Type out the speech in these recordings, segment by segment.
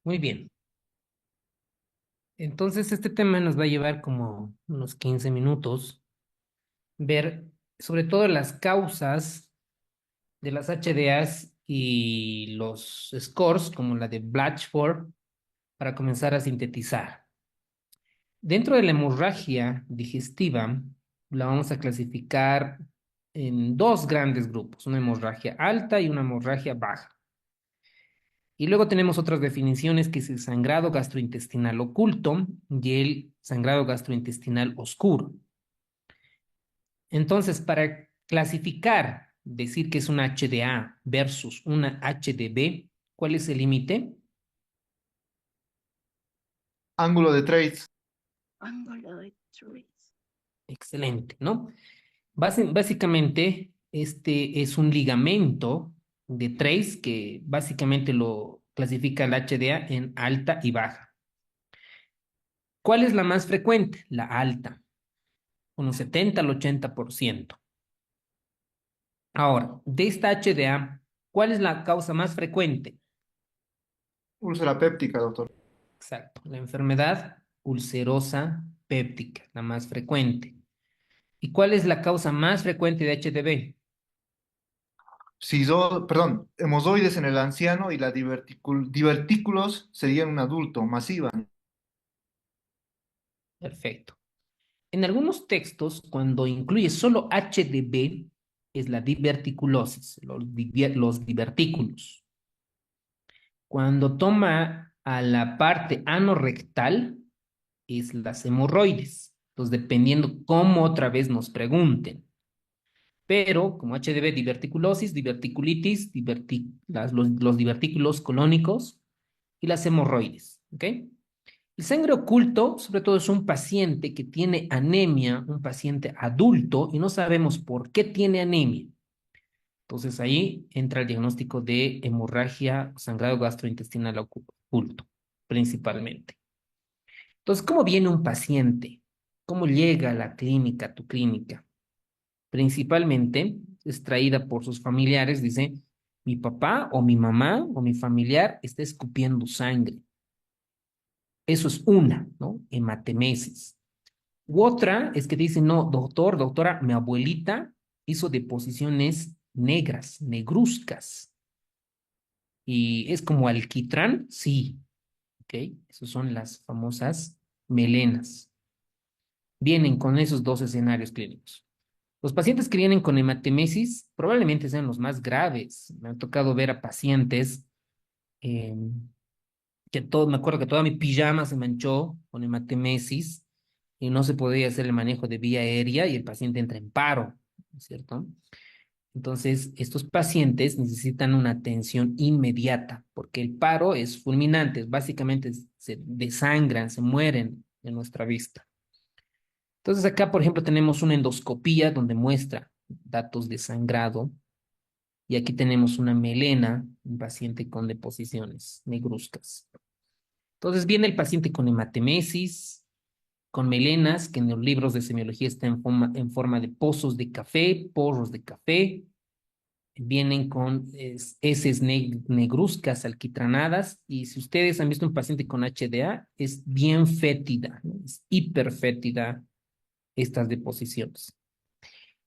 Muy bien. Entonces, este tema nos va a llevar como unos 15 minutos, ver sobre todo las causas de las HDAs y los scores, como la de Blatchford, para comenzar a sintetizar. Dentro de la hemorragia digestiva, la vamos a clasificar en dos grandes grupos, una hemorragia alta y una hemorragia baja. Y luego tenemos otras definiciones que es el sangrado gastrointestinal oculto y el sangrado gastrointestinal oscuro. Entonces, para clasificar, decir que es una HDA versus una HDB, ¿cuál es el límite? Ángulo de trace. Ángulo de Trace. Excelente, ¿no? Básicamente, este es un ligamento de Trace que básicamente lo clasifica el HDA en alta y baja. ¿Cuál es la más frecuente? La alta, unos 70 al 80%. Ahora, de esta HDA, ¿cuál es la causa más frecuente? Úlcera péptica, doctor. Exacto, la enfermedad ulcerosa péptica, la más frecuente. ¿Y cuál es la causa más frecuente de HDB? Perdón, hemozoides en el anciano y la divertículos sería en un adulto, masiva. Perfecto. En algunos textos, cuando incluye solo HDB, es la diverticulosis, los divertículos. Cuando toma a la parte anorrectal, es las hemorroides. Entonces, dependiendo cómo otra vez nos pregunten. Pero como HDB, diverticulosis, diverticulitis, los divertículos colónicos y las hemorroides. ¿Ok? El sangre oculto, sobre todo, es un paciente que tiene anemia, un paciente adulto, y no sabemos por qué tiene anemia. Entonces ahí entra el diagnóstico de hemorragia, sangrado gastrointestinal oculto, principalmente. Entonces, ¿cómo viene un paciente? ¿Cómo llega a la clínica, a tu clínica? Principalmente es traída por sus familiares, dice, mi papá o mi mamá o mi familiar está escupiendo sangre. Eso es una, ¿no? Hematemesis. U otra es que te dicen, no, doctor, doctora, mi abuelita hizo deposiciones negras, negruzcas, y es como alquitrán, sí, ¿ok? Esas son las famosas melenas. Vienen con esos dos escenarios clínicos. Los pacientes que vienen con hematemesis probablemente sean los más graves. Me ha tocado ver a pacientes eh, me acuerdo que toda mi pijama se manchó con hematemesis y no se podía hacer el manejo de vía aérea y el paciente entra en paro, ¿no es cierto? Entonces, estos pacientes necesitan una atención inmediata porque el paro es fulminante, básicamente se desangran, se mueren de nuestra vista. Entonces, acá, por ejemplo, tenemos una endoscopía donde muestra datos de sangrado y aquí tenemos una melena, un paciente con deposiciones negruzcas. Entonces viene el paciente con hematemesis, con melenas, que en los libros de semiología está en forma de pozos de café, porros de café. Vienen con heces negruzcas, alquitranadas, y si ustedes han visto un paciente con HDA, es bien fétida, ¿no? Es hiperfétida estas deposiciones.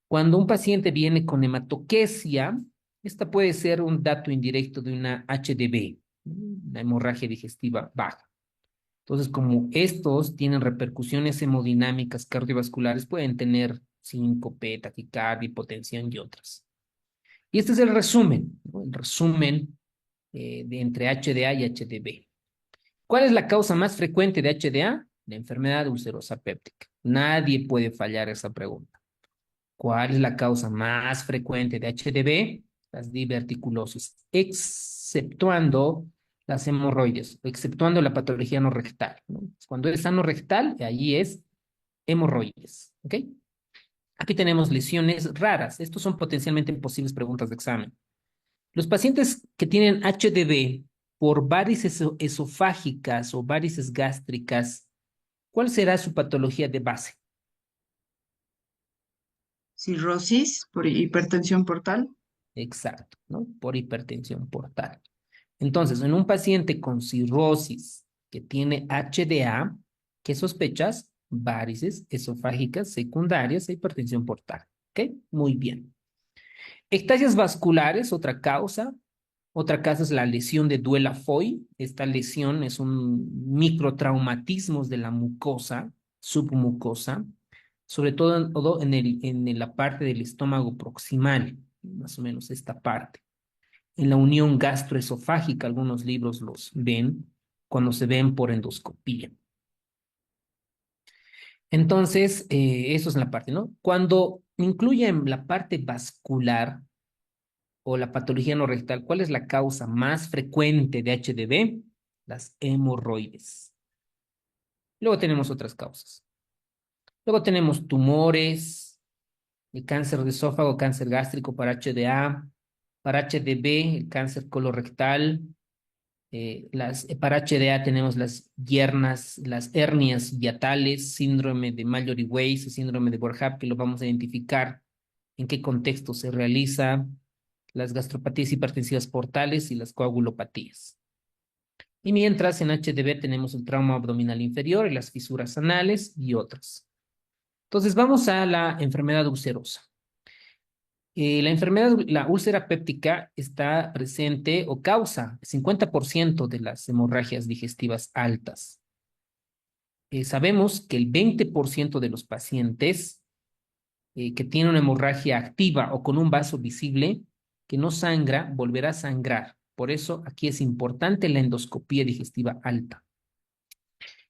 Cuando un paciente viene con hematoquesia, esta puede ser un dato indirecto de una HDB, la hemorragia digestiva baja. Entonces, como estos tienen repercusiones hemodinámicas cardiovasculares, pueden tener síncope, taquicardia, hipotensión y otras. Y este es el resumen, ¿no? El resumen de entre HDA y HDB. ¿Cuál es la causa más frecuente de HDA? La enfermedad ulcerosa péptica. Nadie puede fallar esa pregunta. ¿Cuál es la causa más frecuente de HDB? Las diverticulosis, exceptuando las hemorroides, exceptuando la patología no rectal, ¿no? Cuando es anorrectal, allí es hemorroides, ¿ok? Aquí tenemos lesiones raras. Estos son potencialmente posibles preguntas de examen. Los pacientes que tienen HDB por varices esofágicas o varices gástricas, ¿cuál será su patología de base? Cirrosis por hipertensión portal. Exacto, ¿no? Por hipertensión portal. Entonces, en un paciente con cirrosis que tiene HDA, ¿qué sospechas? Varices esofágicas secundarias e hipertensión portal. ¿Ok? Muy bien. Ectasias vasculares, otra causa. Otra causa es la lesión de Duela-Foy. Esta lesión es un microtraumatismo de la mucosa, submucosa, sobre todo en la parte del estómago proximal, más o menos esta parte. En la unión gastroesofágica, algunos libros los ven cuando se ven por endoscopía. Entonces, eso es la parte, ¿no? Cuando incluyen la parte vascular o la patología no rectal, ¿cuál es la causa más frecuente de HDV? Las hemorroides. Luego tenemos otras causas. Luego tenemos tumores, el cáncer de esófago, cáncer gástrico para HDA, para HDV, el cáncer colorectal, para HDA tenemos las hernias hiatales, síndrome de Mallory-Weiss o síndrome de Boerhaave, que lo vamos a identificar en qué contexto se realiza, las gastropatías hipertensivas portales y las coagulopatías. Y mientras en HDV tenemos el trauma abdominal inferior y las fisuras anales y otras. Entonces vamos a la enfermedad ulcerosa. La úlcera péptica está presente o causa el 50% de las hemorragias digestivas altas. Sabemos que el 20% de los pacientes que tienen una hemorragia activa o con un vaso visible que no sangra, volverá a sangrar. Por eso aquí es importante la endoscopía digestiva alta.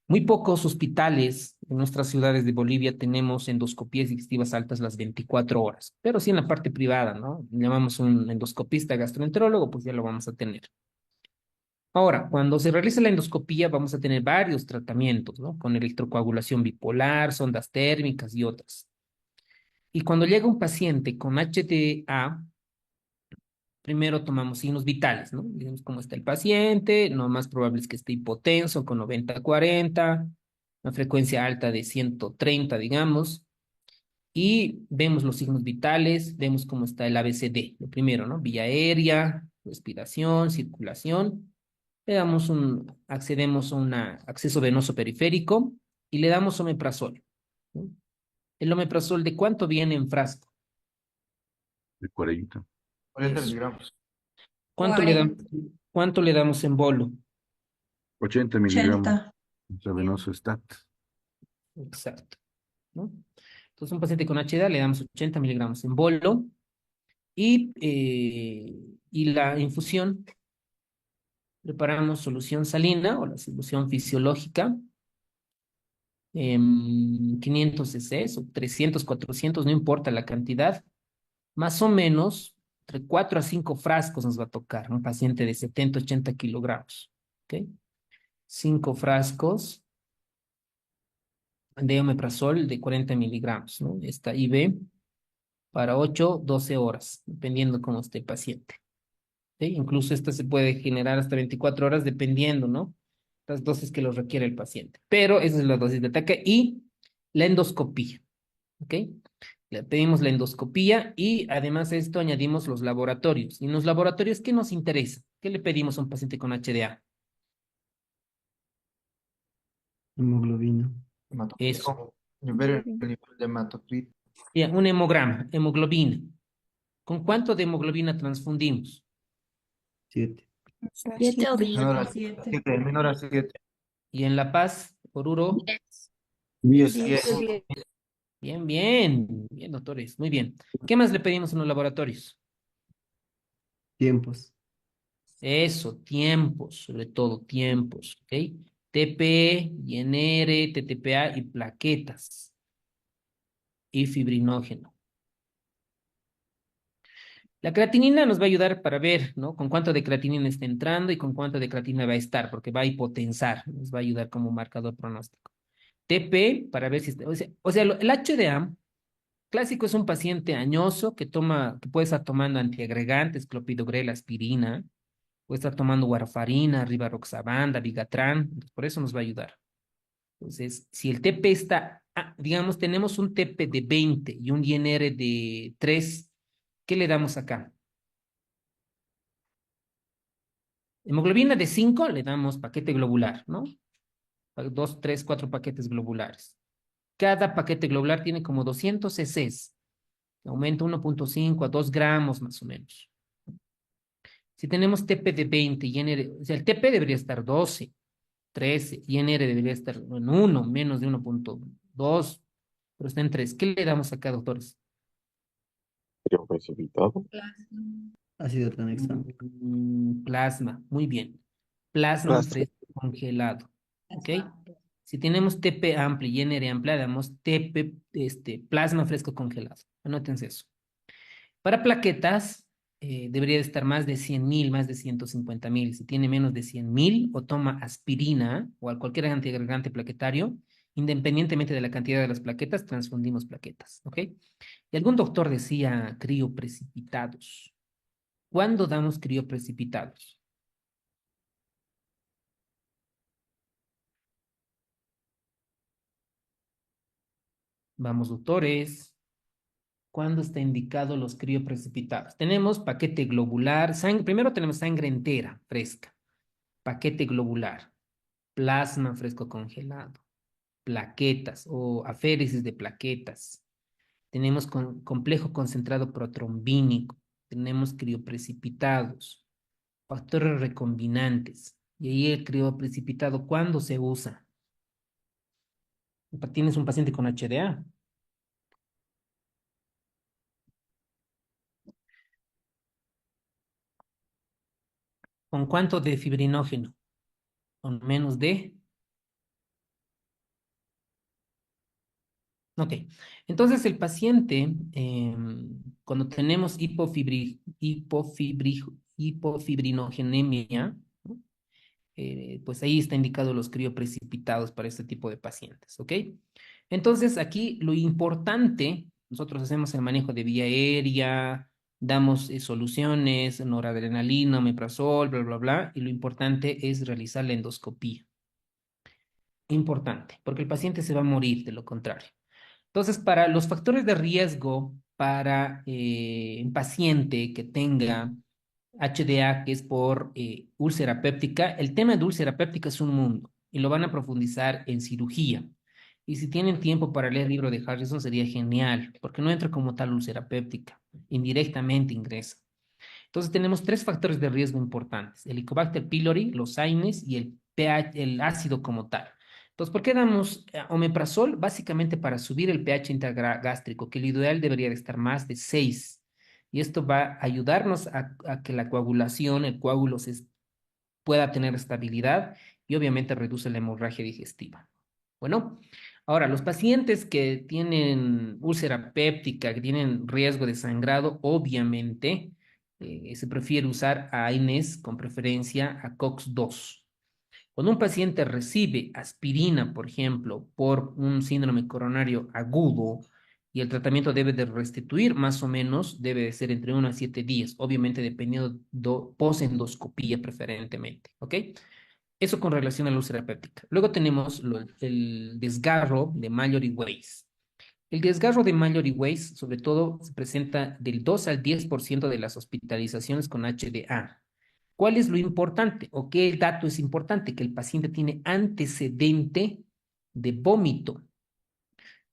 Muy pocos hospitales en nuestras ciudades de Bolivia tenemos endoscopías digestivas altas las 24 horas, pero sí en la parte privada, ¿no? Llamamos un endoscopista gastroenterólogo, pues ya lo vamos a tener. Ahora, cuando se realiza la endoscopía vamos a tener varios tratamientos, ¿no? Con electrocoagulación bipolar, sondas térmicas y otras. Y cuando llega un paciente con HTA, primero tomamos signos vitales, ¿no? Digamos cómo está el paciente, lo más probable es que esté hipotenso con 90-40, una frecuencia alta de 130, digamos, y vemos los signos vitales, vemos cómo está el ABCD, lo primero, ¿no? Vía aérea, respiración, circulación, accedemos a un acceso venoso periférico y le damos omeprazol, ¿no? El omeprazol, ¿de cuánto viene en frasco? De 40. 40 Eso. miligramos. ¿Cuánto le damos, 40, cuánto le damos en bolo? 80 miligramos 80. intravenoso stat. Exacto, ¿no? Entonces, un paciente con HDA le damos 80 miligramos en bolo y la infusión, preparamos solución salina o la solución fisiológica, 500 cc o 300, 400, no importa la cantidad, más o menos entre 4 a 5 frascos nos va a tocar un paciente de 70, 80 kilogramos, ¿ok? 5 frascos de omeprazol de 40 miligramos, ¿no? Esta IV para 8, 12 horas, dependiendo cómo esté el paciente. ¿Sí? Incluso esta se puede generar hasta 24 horas, dependiendo, ¿no? Las dosis que lo requiere el paciente. Pero esa es la dosis de ataque y la endoscopía, ¿ok? Le pedimos la endoscopía y además de esto añadimos los laboratorios. Y en los laboratorios, ¿qué nos interesa? ¿Qué le pedimos a un paciente con HDA? Hemoglobina. Eso. Hematocrito. Ver el nivel de hematocrito. Ya, un hemograma, hemoglobina. ¿Con cuánto de hemoglobina transfundimos? 7. 7 o Menor a 7. 7. Menor a 7. Y en La Paz, por uro. 10. 10. 10. Bien, bien, bien, doctores, muy bien. ¿Qué más le pedimos en los laboratorios? Tiempos. Eso, tiempos, sobre todo tiempos, ¿ok? TP, INR, TTPA y plaquetas y fibrinógeno. La creatinina nos va a ayudar para ver, ¿no? Con cuánto de creatinina está entrando y con cuánto de creatinina va a estar, porque va a hipotensar, nos va a ayudar como marcador pronóstico. TP, para ver si está, o sea, el HDA clásico es un paciente añoso que puede estar tomando antiagregantes, clopidogrel, aspirina, puede estar tomando warfarina, rivaroxaban, dabigatran, entonces por eso nos va a ayudar. Entonces, si el TP está, digamos, tenemos un TP de 20 y un INR de 3, ¿qué le damos acá? Hemoglobina de 5 le damos paquete globular, ¿no? 2, 3, 4 paquetes globulares. Cada paquete globular tiene como 200 cc. Aumenta 1.5 a 2 gramos más o menos. Si tenemos TP de 20 y NR, o sea, el TP debería estar 12, 13 y NR debería estar en 1, menos de 1.2, pero está en 3. ¿Qué le damos acá, doctores? Creo precipitado. Ácido tranexámico. Plasma, muy bien. Plasma Plasma. fresco congelado. ¿Ok? Si tenemos TP amplio y NR amplia, damos TP, plasma fresco congelado. Anótense eso. Para plaquetas, debería de estar más de 100.000, más de 150.000. Si tiene menos de 100.000 o toma aspirina o cualquier antiagregante plaquetario, independientemente de la cantidad de las plaquetas, transfundimos plaquetas. ¿Ok? Y algún doctor decía crioprecipitados. ¿Cuándo damos crioprecipitados? Vamos, doctores. ¿Cuándo está indicado los crioprecipitados? Tenemos paquete globular, sangre, primero tenemos sangre entera, fresca, paquete globular, plasma fresco congelado, plaquetas o aféresis de plaquetas. Tenemos complejo concentrado protrombínico, tenemos crioprecipitados, factores recombinantes. Y ahí el crioprecipitado, ¿cuándo se usa? Tienes un paciente con HDA. ¿Con cuánto de fibrinógeno? Con menos de... Ok, entonces el paciente, cuando tenemos hipofibrinogenemia, ¿no? Pues ahí está indicado los crioprecipitados para este tipo de pacientes, ¿ok? Entonces aquí lo importante, nosotros hacemos el manejo de vía aérea, damos soluciones, noradrenalina, omeprazol, bla, bla, bla, y lo importante es realizar la endoscopía. Importante, porque el paciente se va a morir de lo contrario. Entonces, para los factores de riesgo para un paciente que tenga HDA, que es por úlcera péptica, el tema de úlcera péptica es un mundo y lo van a profundizar en cirugía. Y si tienen tiempo para leer el libro de Harrison sería genial, porque no entra como tal úlcera péptica, indirectamente ingresa. Entonces tenemos tres factores de riesgo importantes: el Helicobacter pylori, los AINES y el pH, el ácido como tal. Entonces, ¿por qué damos omeprazol? Básicamente para subir el pH intragástrico, que el ideal debería de estar más de 6. Y esto va a ayudarnos a que la coagulación, el coágulo pueda tener estabilidad y obviamente reduce la hemorragia digestiva. Bueno, ahora los pacientes que tienen úlcera péptica, que tienen riesgo de sangrado, obviamente se prefiere usar a AINES con preferencia a COX-2. Cuando un paciente recibe aspirina, por ejemplo, por un síndrome coronario agudo y el tratamiento debe de restituir más o menos, debe de ser entre 1 a 7 días, obviamente dependiendo posendoscopía preferentemente, ¿ok? Eso con relación a la úlcera péptica. Luego tenemos el desgarro de Mallory-Weiss. El desgarro de Mallory-Weiss, sobre todo, se presenta del 2 al 10% de las hospitalizaciones con HDA. ¿Cuál es lo importante o qué dato es importante? Que el paciente tiene antecedente de vómito.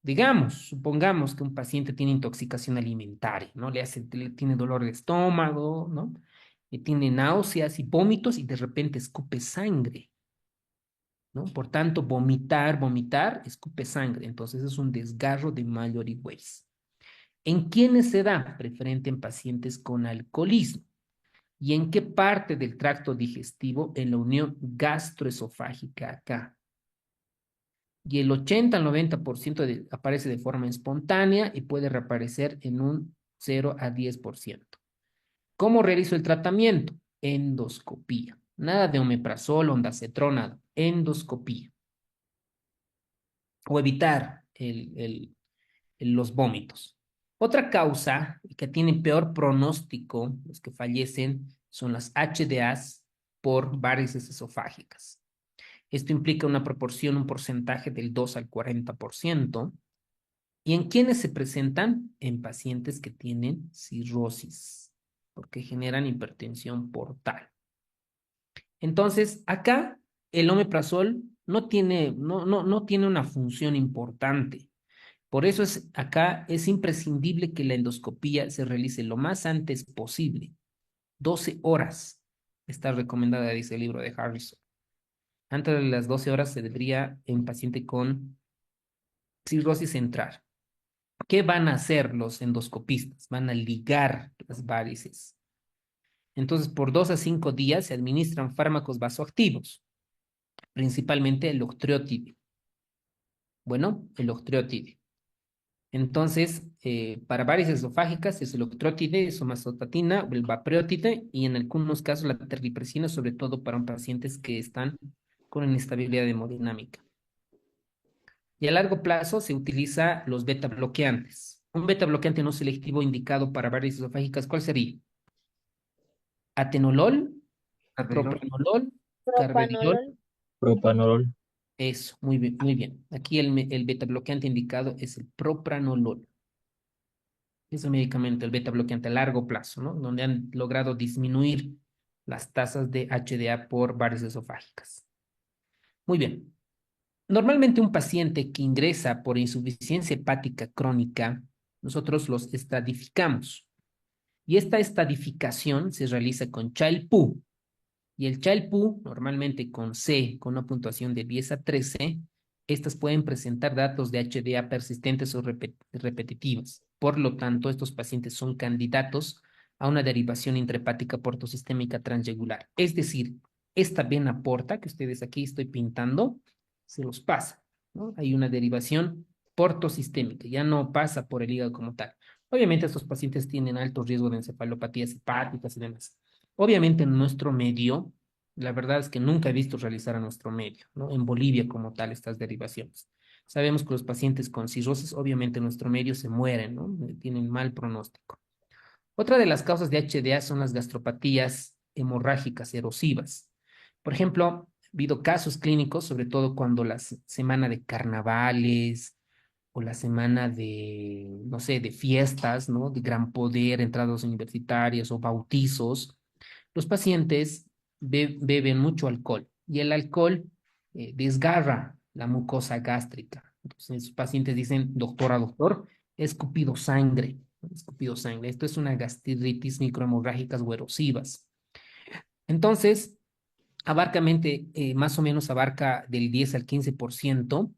Digamos, supongamos que un paciente tiene intoxicación alimentaria, ¿no? Tiene dolor de estómago, ¿no? Y tiene náuseas y vómitos y de repente escupe sangre, ¿no? Por tanto, vomitar, escupe sangre. Entonces es un desgarro de Mallory-Weiss. ¿En quiénes se da? Preferente en pacientes con alcoholismo. ¿Y en qué parte del tracto digestivo? En la unión gastroesofágica acá. Y el 80 al 90% aparece de forma espontánea y puede reaparecer en un 0 a 10%. ¿Cómo realizo el tratamiento? Endoscopía. Nada de omeprazol, ondansetrona, endoscopía. O evitar los vómitos. Otra causa que tiene peor pronóstico, los que fallecen, son las HDAs por varices esofágicas. Esto implica una proporción, un porcentaje del 2 al 40%. ¿Y en quiénes se presentan? En pacientes que tienen cirrosis, porque generan hipertensión portal. Entonces, acá el omeprazol no tiene una función importante. Por eso acá es imprescindible que la endoscopía se realice lo más antes posible. 12 horas está recomendada, dice el libro de Harrison. Antes de las 12 horas se debería en paciente con cirrosis entrar. ¿Qué van a hacer los endoscopistas? Van a ligar las varices. Entonces, por 2 a 5 días se administran fármacos vasoactivos, principalmente el octreotide. Bueno, el octreotide. Entonces, para varices esofágicas es el octreotide, somazopatina, el vapreotide y en algunos casos la terlipresina, sobre todo para pacientes que están con inestabilidad hemodinámica. Y a largo plazo se utiliza los beta bloqueantes. Un beta bloqueante no selectivo indicado para varices esofágicas, ¿cuál sería? Atenolol, Carvedilol. propranolol, carvedilol. Propanolol. Eso, muy bien, muy bien. Aquí el beta bloqueante indicado es el propranolol. Es el medicamento, el beta bloqueante a largo plazo, ¿no? Donde han logrado disminuir las tasas de HDA por varices esofágicas. Muy bien. Normalmente un paciente que ingresa por insuficiencia hepática crónica, nosotros los estratificamos. Y esta estadificación se realiza con Child-Pugh. Y el Child-Pugh, normalmente con C, con una puntuación de 10 a 13, estas pueden presentar datos de HDA persistentes o repetitivas. Por lo tanto, estos pacientes son candidatos a una derivación intrahepática portosistémica transyegular. Es decir, esta vena porta que ustedes aquí estoy pintando, se los pasa, ¿no? Hay una derivación portosistémica, ya no pasa por el hígado como tal. Obviamente estos pacientes tienen alto riesgo de encefalopatías hepáticas y demás. Obviamente en nuestro medio, la verdad es que nunca he visto realizar a nuestro medio, ¿no? En Bolivia como tal estas derivaciones. Sabemos que los pacientes con cirrosis, obviamente en nuestro medio se mueren, ¿no? Tienen mal pronóstico. Otra de las causas de HDA son las gastropatías hemorrágicas erosivas. Por ejemplo, ha habido casos clínicos, sobre todo cuando la semana de carnavales o la semana de, no sé, de fiestas, ¿no? De gran poder, entradas universitarias o bautizos, los pacientes beben mucho alcohol y el alcohol desgarra la mucosa gástrica. Entonces, los pacientes dicen, doctor, he escupido sangre, he escupido sangre. Esto es una gastritis microhemorrágicas o erosivas. Entonces, más o menos abarca del 10 al 15%.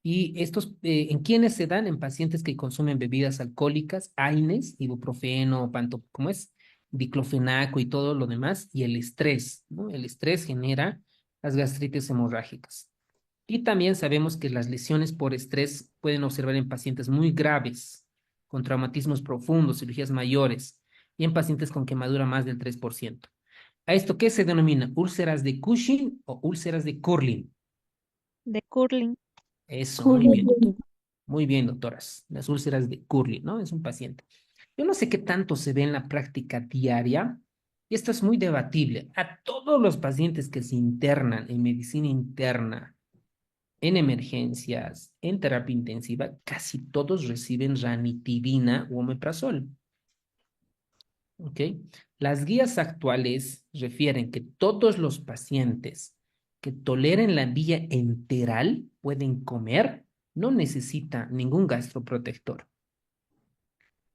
Y estos, ¿en quiénes se dan? En pacientes que consumen bebidas alcohólicas, AINES, ibuprofeno, ¿cómo es? Diclofenaco y todo lo demás, y el estrés, ¿no? El estrés genera las gastritis hemorrágicas. Y también sabemos que las lesiones por estrés pueden observar en pacientes muy graves, con traumatismos profundos, cirugías mayores, y en pacientes con quemadura más del 3%. ¿A esto qué se denomina? ¿Úlceras de Cushing o úlceras de Curling? De curling. Eso, muy bien, doctor. Muy bien, doctoras. Las úlceras de Curly, ¿no? Es un paciente. Yo no sé qué tanto se ve en la práctica diaria, y esto es muy debatible. A todos los pacientes que se internan en medicina interna, en emergencias, en terapia intensiva, casi todos reciben ranitidina o omeprazol. ¿Ok? Las guías actuales refieren que todos los pacientes que toleren la vía enteral pueden comer, no necesita ningún gastroprotector.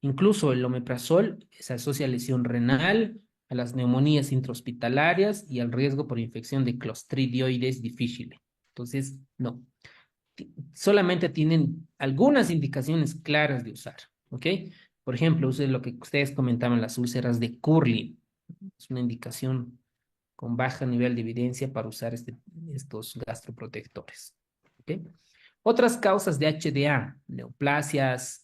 Incluso el omeprazol se asocia a lesión renal, a las neumonías intrahospitalarias y al riesgo por infección de Clostridioides difficile. Entonces, no. Solamente tienen algunas indicaciones claras de usar, ¿ok? Por ejemplo, use lo que ustedes comentaban, las úlceras de Curly. Es una indicación con bajo nivel de evidencia para usar estos gastroprotectores, ¿ok? Otras causas de HDA, neoplasias,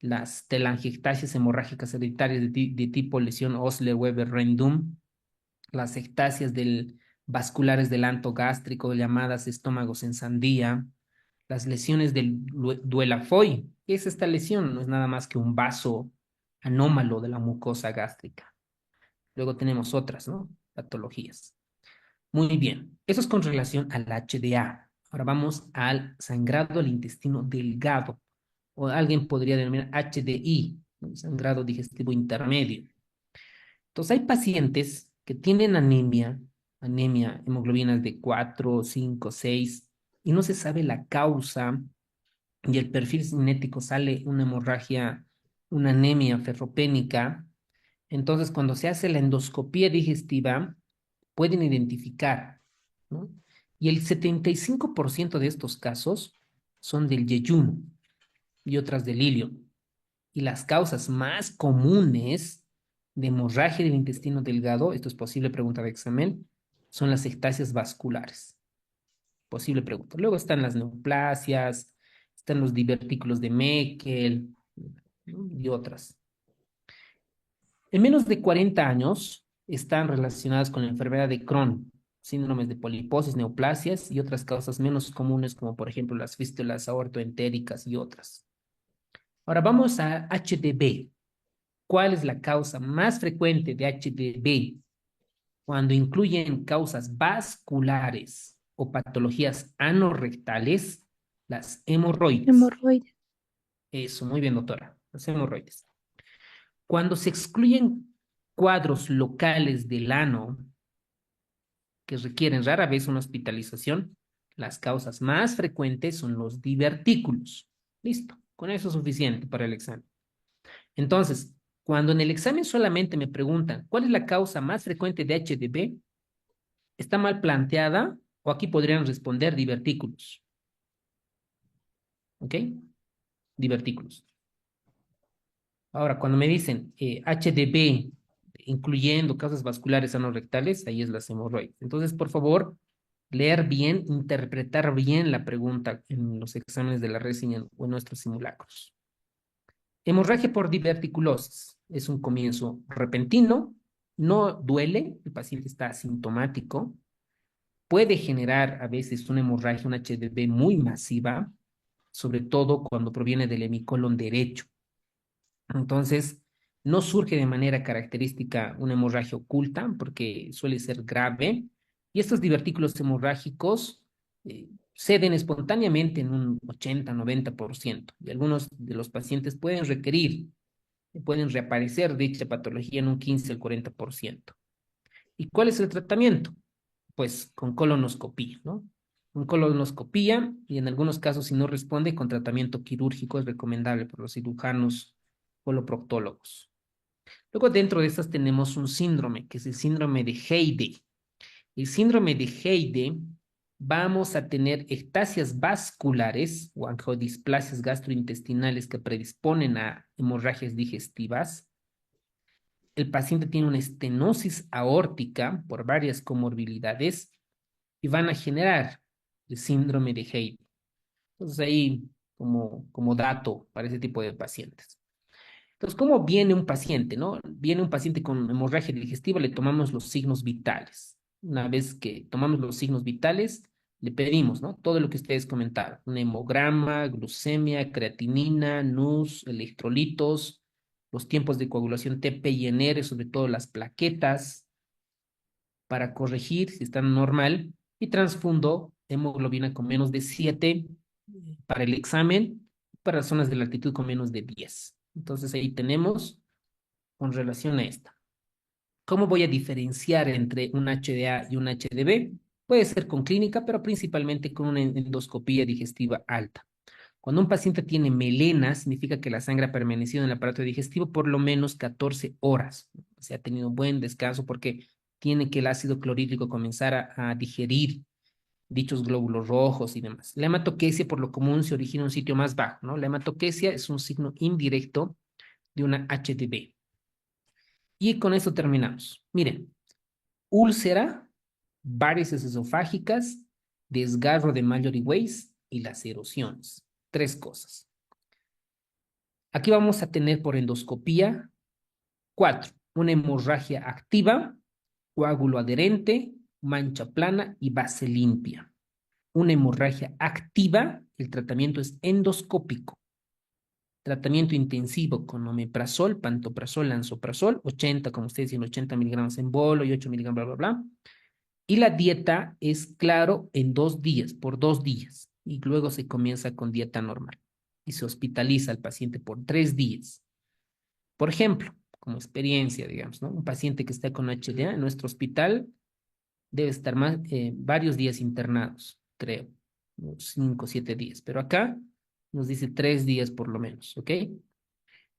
las telangiectasias hemorrágicas hereditarias de tipo lesión Osler-Weber-Rendum, las ectasias vasculares del anto gástrico llamadas estómagos en sandía, las lesiones del Duelafoy. ¿Qué es esta lesión? No es nada más que un vaso anómalo de la mucosa gástrica. Luego tenemos otras, ¿no? Patologías. Muy bien, eso es con relación al HDA. Ahora vamos al sangrado del intestino delgado, o alguien podría denominar HDI, ¿no? Sangrado digestivo intermedio. Entonces hay pacientes que tienen anemia, hemoglobinas de 4, 5, 6, y no se sabe la causa y el perfil cinético sale una hemorragia, una anemia ferropénica. Entonces, cuando se hace la endoscopía digestiva, pueden identificar, ¿no? Y el 75% de estos casos son del yeyuno y otras del ilio. Y las causas más comunes de hemorragia del intestino delgado, esto es posible pregunta de examen, son las ectasias vasculares. Posible pregunta. Luego están las neoplasias, están los divertículos de Meckel, ¿no? Y otras. En menos de 40 años están relacionadas con la enfermedad de Crohn, síndromes de poliposis, neoplasias y otras causas menos comunes como por ejemplo las fístulas aortoentéricas y otras. Ahora vamos a HDB. ¿Cuál es la causa más frecuente de HDB? Cuando incluyen causas vasculares o patologías anorrectales, las hemorroides. Hemorroides. Eso, muy bien, doctora. Las hemorroides. Cuando se excluyen cuadros locales del ano que requieren rara vez una hospitalización, las causas más frecuentes son los divertículos. Listo, con eso es suficiente para el examen. Entonces, cuando en el examen solamente me preguntan cuál es la causa más frecuente de HDB, está mal planteada o aquí podrían responder divertículos. ¿Ok? Divertículos. Ahora, cuando me dicen HDB, incluyendo causas vasculares anorrectales, ahí es las hemorroides. Entonces, por favor, leer bien, interpretar bien la pregunta en los exámenes de la reseña o en nuestros simulacros. Hemorragia por diverticulosis es un comienzo repentino, no duele, el paciente está asintomático, puede generar a veces una hemorragia, una HDB muy masiva, sobre todo cuando proviene del hemicolon derecho. Entonces, no surge de manera característica una hemorragia oculta porque suele ser grave y estos divertículos hemorrágicos ceden espontáneamente en un 80-90% y algunos de los pacientes pueden reaparecer dicha patología en un 15 al 40%. ¿Y cuál es el tratamiento? Pues con colonoscopía, ¿no? Con colonoscopía y en algunos casos si no responde con tratamiento quirúrgico es recomendable por los cirujanos coloproctólogos. Luego dentro de estas tenemos un síndrome que es el síndrome de Heyde. El síndrome de Heyde vamos a tener ectasias vasculares o angiodisplasias gastrointestinales que predisponen a hemorragias digestivas. El paciente tiene una estenosis aórtica por varias comorbilidades y van a generar el síndrome de Heyde. Entonces ahí como dato para ese tipo de pacientes. Entonces, ¿cómo viene un paciente, no? Viene un paciente con hemorragia digestiva, le tomamos los signos vitales. Una vez que tomamos los signos vitales, le pedimos, ¿no? Todo lo que ustedes comentaron, un hemograma, glucemia, creatinina, NUS, electrolitos, los tiempos de coagulación TP y NR, sobre todo las plaquetas, para corregir si están normal, y transfundo hemoglobina con menos de 7 para el examen, para zonas de latitud con menos de 10. Entonces ahí tenemos con relación a esta. ¿Cómo voy a diferenciar entre un HDA y un HDB? Puede ser con clínica, pero principalmente con una endoscopía digestiva alta. Cuando un paciente tiene melena, significa que la sangre ha permanecido en el aparato digestivo por lo menos 14 horas. Se ha tenido buen descanso porque tiene que el ácido clorhídrico comenzar a digerir dichos glóbulos rojos y demás. La hematoquesia, por lo común, se origina en un sitio más bajo, ¿no? La hematoquesia es un signo indirecto de una HDB. Y con eso terminamos. Miren, úlcera, varices esofágicas, desgarro de Mallory Weiss y las erosiones. 3 cosas. Aquí vamos a tener por endoscopía 4. Una hemorragia activa, coágulo adherente, mancha plana y base limpia. Una hemorragia activa, el tratamiento es endoscópico. Tratamiento intensivo con omeprazol, pantoprazol, lansoprazol, 80, como ustedes dicen, 80 miligramos en bolo y 8 miligramos, bla, bla, bla. Y la dieta es, claro, en 2 días, por 2 días. Y luego se comienza con dieta normal. Y se hospitaliza al paciente por 3 días. Por ejemplo, como experiencia, digamos, ¿no? Un paciente que está con HDA en nuestro hospital, Debe estar más, varios días internados, creo, unos 5 o 7 días, pero acá nos dice 3 días por lo menos, ¿ok?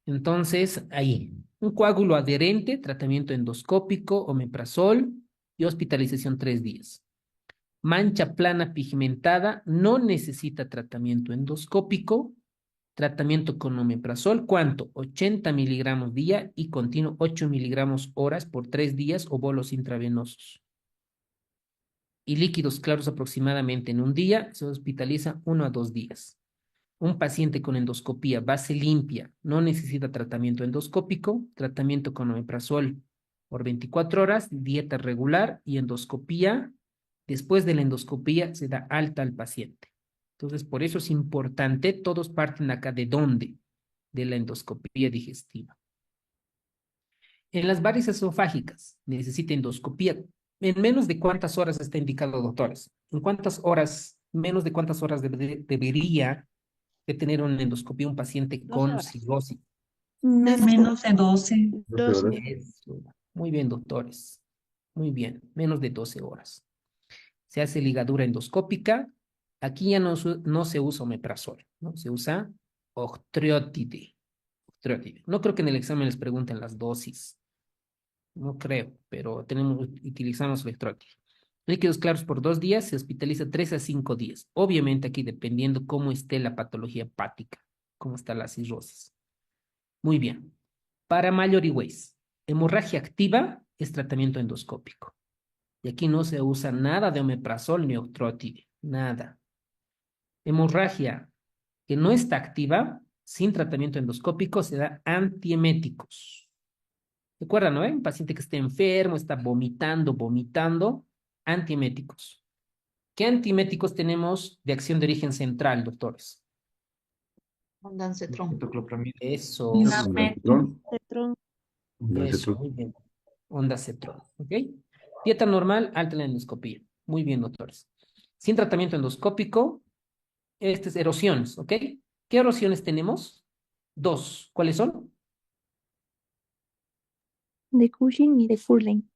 Entonces, ahí, un coágulo adherente, tratamiento endoscópico, omeprazol y hospitalización 3 días. Mancha plana pigmentada, no necesita tratamiento endoscópico, tratamiento con omeprazol, ¿cuánto? 80 miligramos día y continuo 8 miligramos horas por 3 días o bolos intravenosos. Y líquidos claros aproximadamente en un día, se hospitaliza 1 a 2 días. Un paciente con endoscopía base limpia no necesita tratamiento endoscópico, tratamiento con omeprazol por 24 horas, dieta regular y endoscopía. Después de la endoscopía se da alta al paciente. Entonces, por eso es importante, todos parten acá de dónde, de la endoscopía digestiva. En las varices esofágicas necesita endoscopía. ¿En menos de cuántas horas está indicado, doctores? ¿En cuántas horas, menos de cuántas horas debería de tener una endoscopía un paciente 12 con horas. cirrosis? Menos de 12. 12 horas. Eso. Muy bien, doctores. Muy bien, menos de 12 horas. Se hace ligadura endoscópica. Aquí ya no se usa omeprazol, ¿no? Se usa octreotide. Octreotide. No creo que en el examen les pregunten las dosis. No creo, pero utilizamos electrólitis. Líquidos claros por 2 días, se hospitaliza 3 a 5 días. Obviamente aquí dependiendo cómo esté la patología hepática, cómo está la cirrosis. Muy bien. Para Mallory Weiss, hemorragia activa es tratamiento endoscópico. Y aquí no se usa nada de omeprazol ni octreotide, nada. Hemorragia que no está activa, sin tratamiento endoscópico, se da antieméticos. Recuerda, ¿no? Un paciente que esté enfermo, está vomitando, antieméticos. ¿Qué antieméticos tenemos de acción de origen central, doctores? Ondansetron. Cetoclopramida. Eso, Ondansetron. Cetron. eso, Ondansetron. muy bien. Ondansetron, ¿ok? Dieta normal, alta en la endoscopía. Muy bien, doctores. Sin tratamiento endoscópico, este es erosiones, ¿ok? ¿Qué erosiones tenemos? Dos. ¿Cuáles son? De Cushing y de Curling.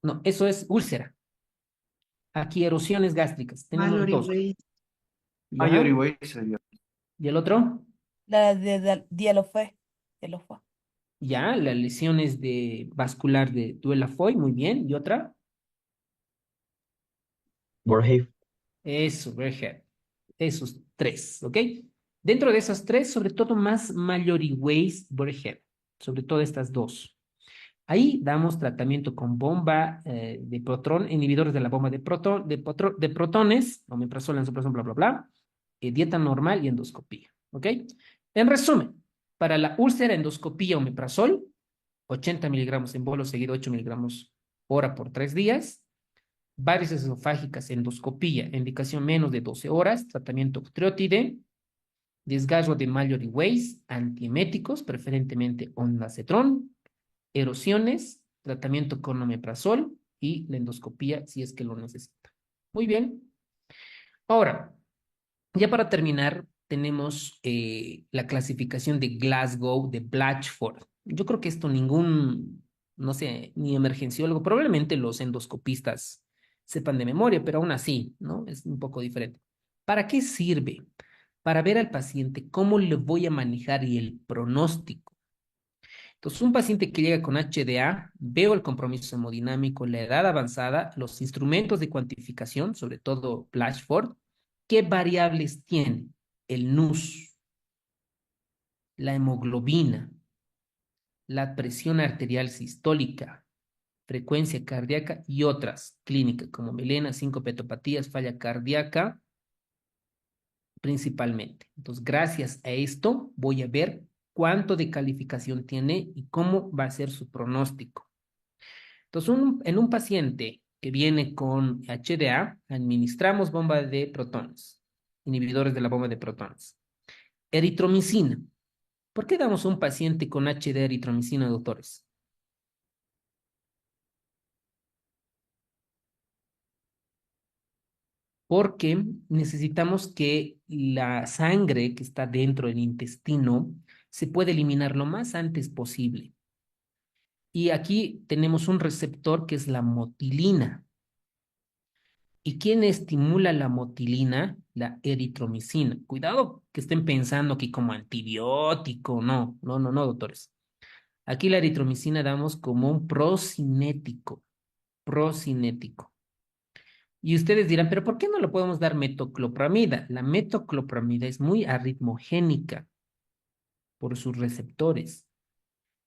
No, eso es úlcera. Aquí erosiones gástricas. Tenemos Mallory dos. Weiss. ¿Ya? Mallory Weiss sería. ¿Y el otro? La de Dialofé. Dialofá. Ya, las lesiones de vascular de Duelafoy, muy bien. ¿Y otra? Borheim. Eso, Berger. Esos tres, ¿ok? Dentro de esas tres, sobre todo más Mallory Weiss, Berger. Sobre todo estas dos. Ahí damos tratamiento con bomba de proton, inhibidores de la bomba de protones, omeprazol, ensoprazol, bla, bla, bla, dieta normal y endoscopía, ¿ok? En resumen, para la úlcera, endoscopía, omeprazol, 80 miligramos en bolo seguido 8 miligramos hora por 3 días. Varices esofágicas, endoscopía, indicación menos de 12 horas, tratamiento octreotide, desgarro de Mallory Weiss, antieméticos, preferentemente ondansetron, erosiones, tratamiento con omeprazol y la endoscopía si es que lo necesita. Muy bien. Ahora, ya para terminar, tenemos la clasificación de Glasgow, de Blatchford. Yo creo que esto no sé, ni emergenciólogo, probablemente los endoscopistas sepan de memoria, pero aún así, ¿no? Es un poco diferente. ¿Para qué sirve? Para ver al paciente cómo le voy a manejar y el pronóstico. Entonces, un paciente que llega con HDA, veo el compromiso hemodinámico, la edad avanzada, los instrumentos de cuantificación, sobre todo Blatchford, ¿qué variables tiene? El NUS, la hemoglobina, la presión arterial sistólica, frecuencia cardíaca y otras clínicas como melena, sincopetopatías, falla cardíaca, principalmente. Entonces, gracias a esto voy a ver cuánto de calificación tiene y cómo va a ser su pronóstico. Entonces, en un paciente que viene con HDA, administramos bomba de protones, inhibidores de la bomba de protones. Eritromicina. ¿Por qué damos a un paciente con HDA eritromicina, doctores? Porque necesitamos que la sangre que está dentro del intestino se pueda eliminar lo más antes posible. Y aquí tenemos un receptor que es la motilina. ¿Y quién estimula la motilina? La eritromicina. Cuidado que estén pensando que como antibiótico. No, no, no, no, doctores. Aquí la eritromicina damos como un procinético. Procinético. Y ustedes dirán, pero ¿por qué no le podemos dar metoclopramida? La metoclopramida es muy arritmogénica por sus receptores.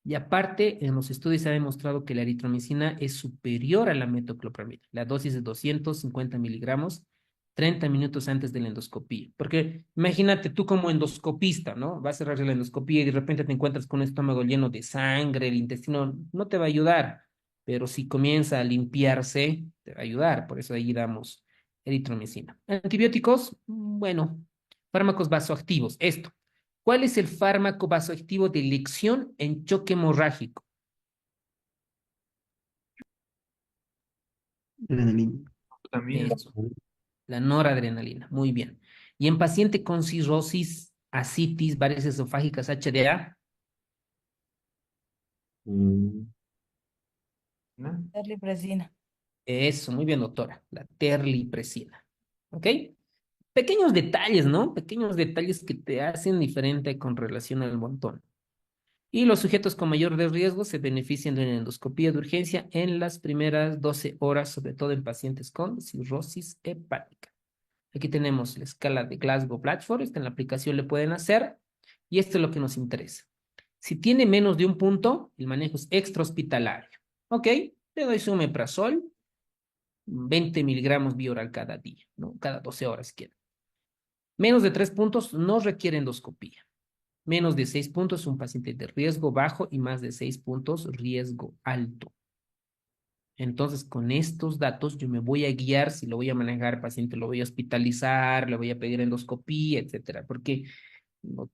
Y aparte, en los estudios se ha demostrado que la eritromicina es superior a la metoclopramida. La dosis es 250 miligramos, 30 minutos antes de la endoscopía. Porque imagínate tú como endoscopista, ¿no? Vas a cerrar la endoscopía y de repente te encuentras con un estómago lleno de sangre, el intestino no te va a ayudar. Pero si comienza a limpiarse, te va a ayudar. Por eso ahí damos eritromicina. Antibióticos, bueno, fármacos vasoactivos. Esto. ¿Cuál es el fármaco vasoactivo de elección en choque hemorrágico? Adrenalina. También. Eso, la noradrenalina. Muy bien. Y en paciente con cirrosis, ascitis, varices esofágicas, HDA, Mm, ¿No? Terlipresina. eso, muy bien, doctora. La terlipresina. ¿Ok? Pequeños detalles, ¿no? Pequeños detalles que te hacen diferente con relación al montón. Y los sujetos con mayor de riesgo se benefician de una endoscopía de urgencia en las primeras 12 horas, sobre todo en pacientes con cirrosis hepática. Aquí tenemos la escala de Glasgow-Blatchford, esta en la aplicación le pueden hacer, y esto es lo que nos interesa. Si tiene menos de un punto, el manejo es extrahospitalario. Ok, le doy su omeprazol, 20 miligramos bioral cada día, ¿no? Cada 12 horas queda. Menos de 3 puntos no requiere endoscopía. Menos de 6 puntos, un paciente de riesgo bajo y más de 6 puntos, riesgo alto. Entonces, con estos datos yo me voy a guiar si lo voy a manejar, paciente lo voy a hospitalizar, le voy a pedir endoscopía, etcétera. Porque,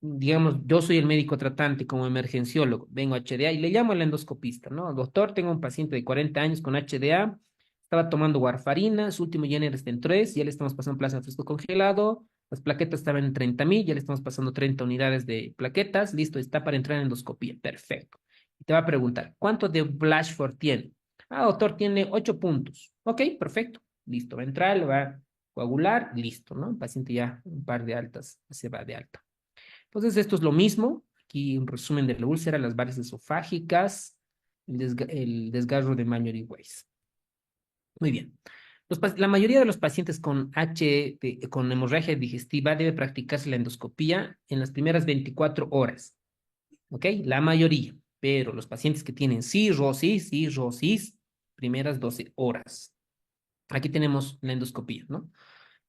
digamos, yo soy el médico tratante como emergenciólogo, vengo a HDA y le llamo al endoscopista, ¿no? Doctor, tengo un paciente de 40 años con HDA, estaba tomando warfarina, su último Jenner está en 3, ya le estamos pasando plasma fresco congelado, las plaquetas estaban en 30.000, ya le estamos pasando 30 unidades de plaquetas, listo, está para entrar en endoscopía, perfecto. Y te va a preguntar, ¿cuánto de Blatchford tiene? Ah, doctor, tiene 8 puntos. Ok, perfecto, listo, va a entrar, le va a coagular, listo, ¿no? El paciente ya un par de altas se va de alta. Entonces, esto es lo mismo. Aquí un resumen de la úlcera, las varices esofágicas, el desgarro de Mallory-Weiss. Muy bien. La mayoría de los pacientes con con hemorragia digestiva debe practicarse la endoscopía en las primeras 24 horas. ¿Ok? La mayoría. Pero los pacientes que tienen cirrosis, primeras 12 horas. Aquí tenemos la endoscopía, ¿no?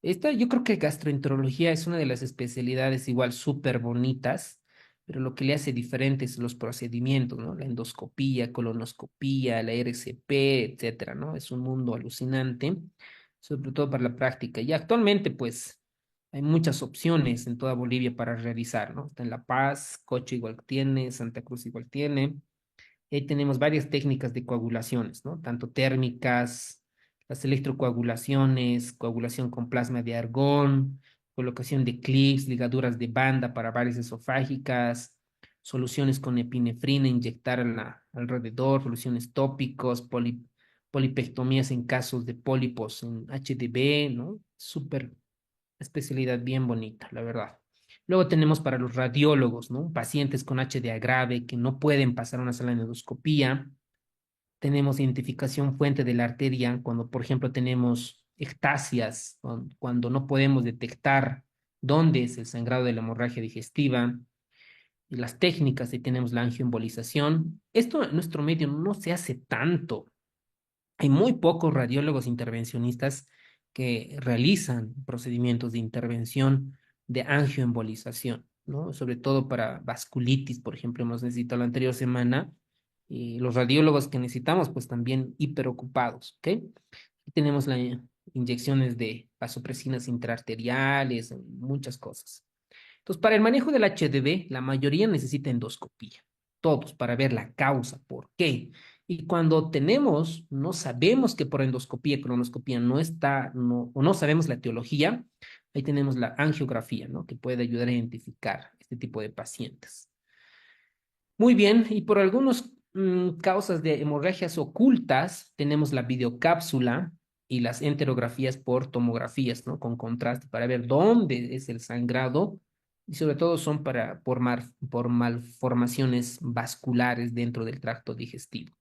Esta, yo creo que gastroenterología es una de las especialidades igual súper bonitas, pero lo que le hace diferente es los procedimientos, ¿no? La endoscopía, colonoscopía, la RCP, etcétera, ¿no? Es un mundo alucinante, sobre todo para la práctica. Y actualmente, pues, hay muchas opciones en toda Bolivia para realizar, ¿no? Está en La Paz, Cocho igual tiene, Santa Cruz igual tiene. Ahí tenemos varias técnicas de coagulaciones, ¿no? Tanto térmicas, las electrocoagulaciones, coagulación con plasma de argón, colocación de clips, ligaduras de banda para varices esofágicas, soluciones con epinefrina, inyectar alrededor, soluciones tópicos, polipectomías en casos de pólipos en HDB, ¿no? Súper especialidad bien bonita, la verdad. Luego tenemos para los radiólogos, ¿no? Pacientes con HDA grave que no pueden pasar una sala de endoscopía. Tenemos identificación fuente de la arteria cuando, por ejemplo, tenemos ectasias, cuando no podemos detectar dónde es el sangrado de la hemorragia digestiva. Y las técnicas, y tenemos la angioembolización. Esto en nuestro medio no se hace tanto. Hay muy pocos radiólogos intervencionistas que realizan procedimientos de intervención de angioembolización, ¿no? Sobre todo para vasculitis, por ejemplo, hemos necesitado la anterior semana, y los radiólogos que necesitamos, pues también hiperocupados, ¿ok? Y tenemos las inyecciones de vasopresinas intraarteriales, muchas cosas. Entonces, para el manejo del HDV, la mayoría necesita endoscopía, todos, para ver la causa, por qué. Y cuando tenemos, no sabemos que por endoscopía, colonoscopía no está, no, o no sabemos la etiología, ahí tenemos la angiografía, ¿no? Que puede ayudar a identificar este tipo de pacientes. Muy bien, y por algunos causas de hemorragias ocultas, tenemos la videocápsula y las enterografías por tomografías, ¿no? Con contraste para ver dónde es el sangrado y sobre todo son por malformaciones vasculares dentro del tracto digestivo.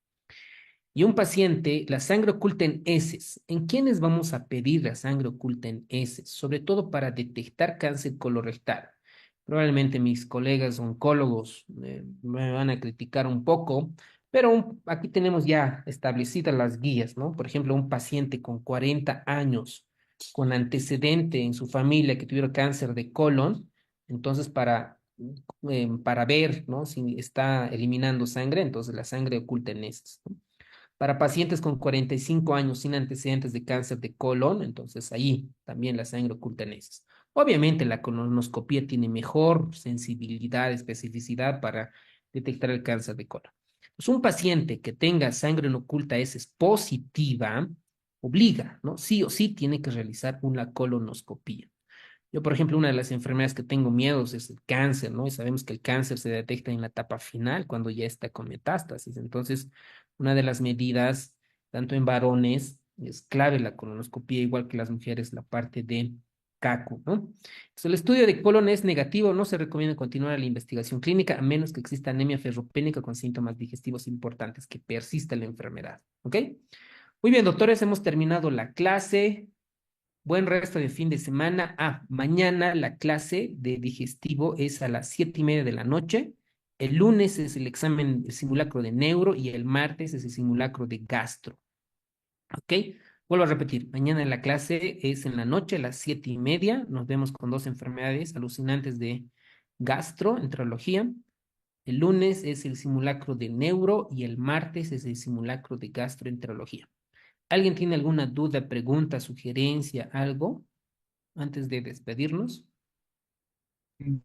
Y un paciente, la sangre oculta en heces. ¿En quiénes vamos a pedir la sangre oculta en heces? Sobre todo para detectar cáncer colorectal. Probablemente mis colegas oncólogos me van a criticar un poco, pero aquí tenemos ya establecidas las guías, ¿no? Por ejemplo, un paciente con 40 años, con antecedente en su familia que tuviera cáncer de colon, entonces para ver, ¿no? Si está eliminando sangre, entonces la sangre oculta en heces, ¿no? Para pacientes con 45 años sin antecedentes de cáncer de colon, entonces ahí también la sangre oculta en heces. Obviamente la colonoscopia tiene mejor sensibilidad, especificidad para detectar el cáncer de colon. Pues un paciente que tenga sangre no oculta heces positiva, obliga, ¿no? Sí o sí tiene que realizar una colonoscopia. Yo, por ejemplo, una de las enfermedades que tengo miedos es el cáncer, ¿no? Y sabemos que el cáncer se detecta en la etapa final, cuando ya está con metástasis. Entonces, una de las medidas, tanto en varones, es clave la colonoscopia, igual que las mujeres, la parte de CACU, ¿no? Entonces, el estudio de colon es negativo, no se recomienda continuar la investigación clínica a menos que exista anemia ferropénica con síntomas digestivos importantes, que persista la enfermedad, ¿ok? Muy bien, doctores, hemos terminado la clase. Buen resto de fin de semana. Mañana la clase de digestivo es a las 7:30 de la noche. El lunes es el examen, el simulacro de neuro y el martes es el simulacro de gastro. ¿Ok? Vuelvo a repetir, mañana la clase es en la noche a las 7:30. Nos vemos con dos enfermedades alucinantes de gastroenterología. El lunes es el simulacro de neuro y el martes es el simulacro de gastroenterología. ¿Alguien tiene alguna duda, pregunta, sugerencia, algo antes de despedirnos?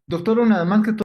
Doctor, una más que todo.